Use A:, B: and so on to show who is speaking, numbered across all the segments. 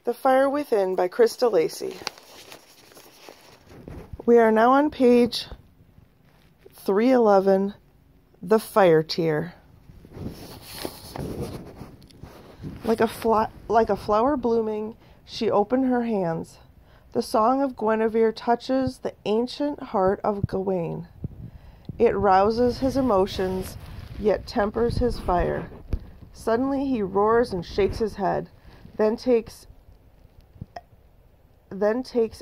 A: The Fire Within by Krista Lacey. We are now on page 311, The Fire Tear. Like a flower blooming, she opened her hands. The song of Guinevere touches the ancient heart of Gawain. It rouses his emotions, yet tempers his fire. Suddenly he roars and shakes his head, then takes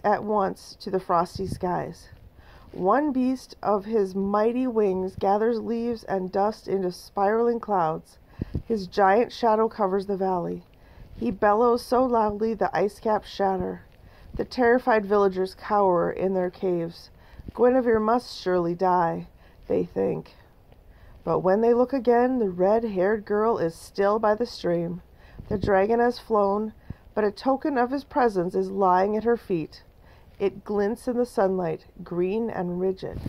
A: at once to the frosty skies. One beast of his mighty wings gathers leaves and dust into spiraling clouds. His giant shadow covers the valley. He bellows so loudly the ice caps shatter. The terrified villagers cower in their caves. Guinevere must surely die, they think. But when they look again, the red-haired girl is still by the stream. The dragon has flown, but a token of his presence is lying at her feet. It glints in the sunlight, green and rigid.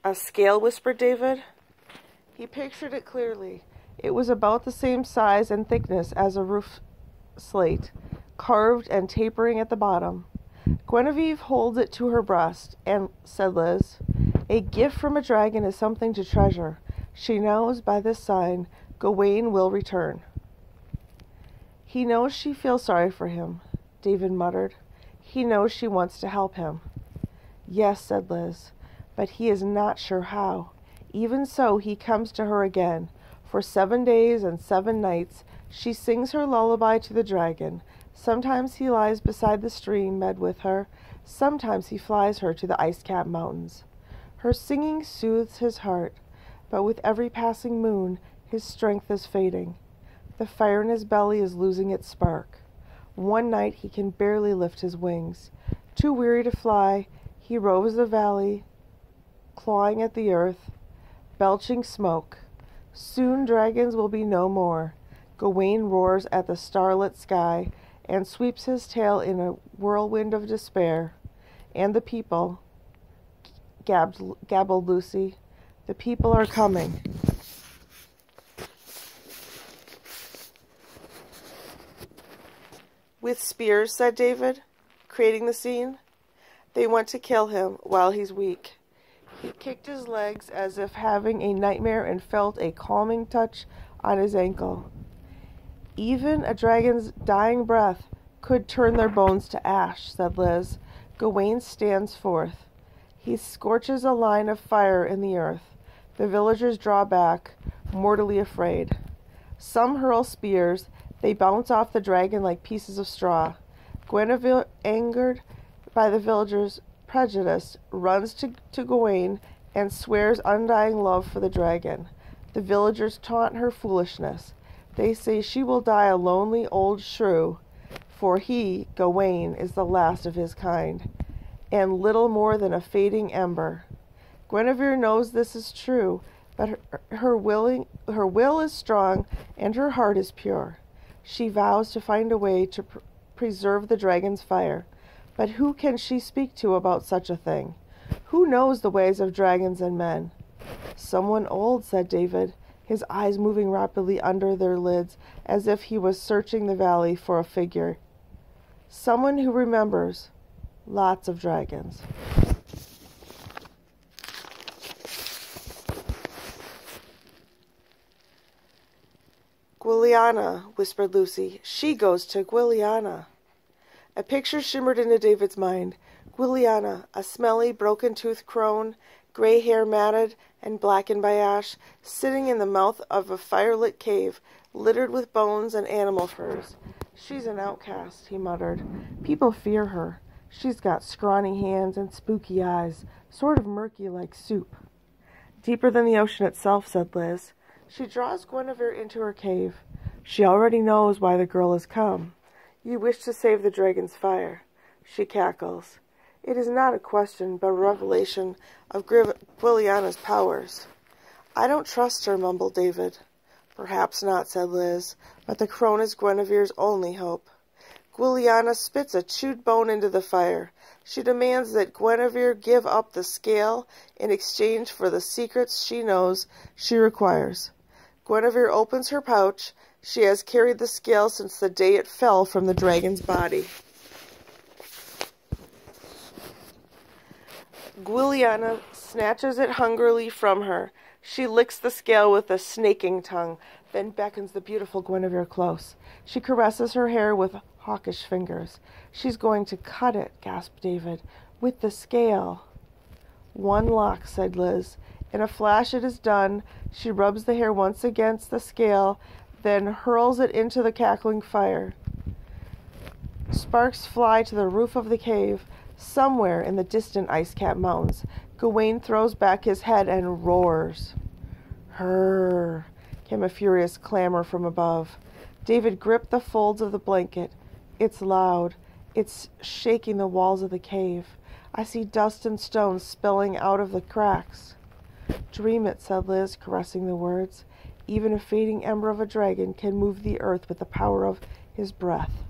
A: A scale, whispered David. He pictured it clearly. It was about the same size and thickness as a roof slate, carved and tapering at the bottom. Guinevere holds it to her breast, and, said Liz, a gift from a dragon is something to treasure. She knows by this sign Gawain will return. He knows she feels sorry for him, David muttered. He knows she wants to help him. Yes, said Liz, but he is not sure how. Even so, he comes to her again. For 7 days and 7 nights, she sings her lullaby to the dragon. Sometimes he lies beside the stream, med with her. Sometimes he flies her to the ice-capped mountains. Her singing soothes his heart, but with every passing moon, his strength is fading. The fire in his belly is losing its spark. One night he can barely lift his wings. Too weary to fly, he roves the valley, clawing at the earth, belching smoke. Soon dragons will be no more. Gawain roars at the starlit sky and sweeps his tail in a whirlwind of despair. And the people, gabbled Lucy, the people are coming. With spears, said David, creating the scene. They want to kill him while he's weak. He kicked his legs as if having a nightmare and felt a calming touch on his ankle. Even a dragon's dying breath could turn their bones to ash, said Liz. Gawain stands forth. He scorches a line of fire in the earth. The villagers draw back, mortally afraid. Some hurl spears. They bounce off the dragon like pieces of straw. Guinevere, angered by the villagers' prejudice, runs to Gawain and swears undying love for the dragon. The villagers taunt her foolishness. They say she will die a lonely old shrew, for he, Gawain, is the last of his kind, and little more than a fading ember. Guinevere knows this is true, but her will is strong and her heart is pure. She vows to find a way to preserve the dragon's fire. But who can she speak to about such a thing? Who knows the ways of dragons and men? Someone old, said David, his eyes moving rapidly under their lids as if he was searching the valley for a figure. Someone who remembers lots of dragons. Lilliana, whispered Lucy. She goes to Lilliana. A picture shimmered into David's mind. Lilliana, a smelly, broken-toothed crone, gray hair matted and blackened by ash, sitting in the mouth of a firelit cave, littered with bones and animal furs. She's an outcast, he muttered. People fear her. She's got scrawny hands and spooky eyes, sort of murky like soup. Deeper than the ocean itself, said Liz. She draws Guinevere into her cave. She already knows why the girl has come. You wish to save the dragon's fire. She cackles. It is not a question, but a revelation of Lilliana's powers. I don't trust her, mumbled David. Perhaps not, said Liz, but the crone is Guinevere's only hope. Lilliana spits a chewed bone into the fire. She demands that Guinevere give up the scale in exchange for the secrets she knows she requires. Guinevere opens her pouch. She has carried the scale since the day it fell from the dragon's body. Lilliana snatches it hungrily from her. She licks the scale with a snaking tongue, then beckons the beautiful Guinevere close. She caresses her hair with hawkish fingers. "She's going to cut it," gasped David, "with the scale." "One lock," said Liz. In a flash it is done. She rubs the hair once against the scale, then hurls it into the cackling fire. Sparks fly to the roof of the cave. Somewhere in the distant ice-capped mountains, Gawain throws back his head and roars. "Hurr!" came a furious clamor from above. David gripped the folds of the blanket. "It's loud. It's shaking the walls of the cave. I see dust and stones spilling out of the cracks." "Dream it," said Liz, caressing the words. "Even a fading ember of a dragon can move the earth with the power of his breath."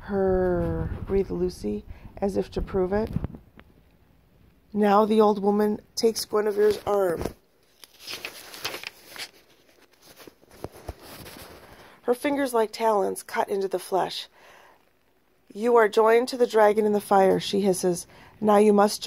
A: "Hurr," breathed Lucy, as if to prove it. Now the old woman takes Guinevere's arm. Her fingers, like talons, cut into the flesh. "You are joined to the dragon in the fire," she hisses. "Now you must join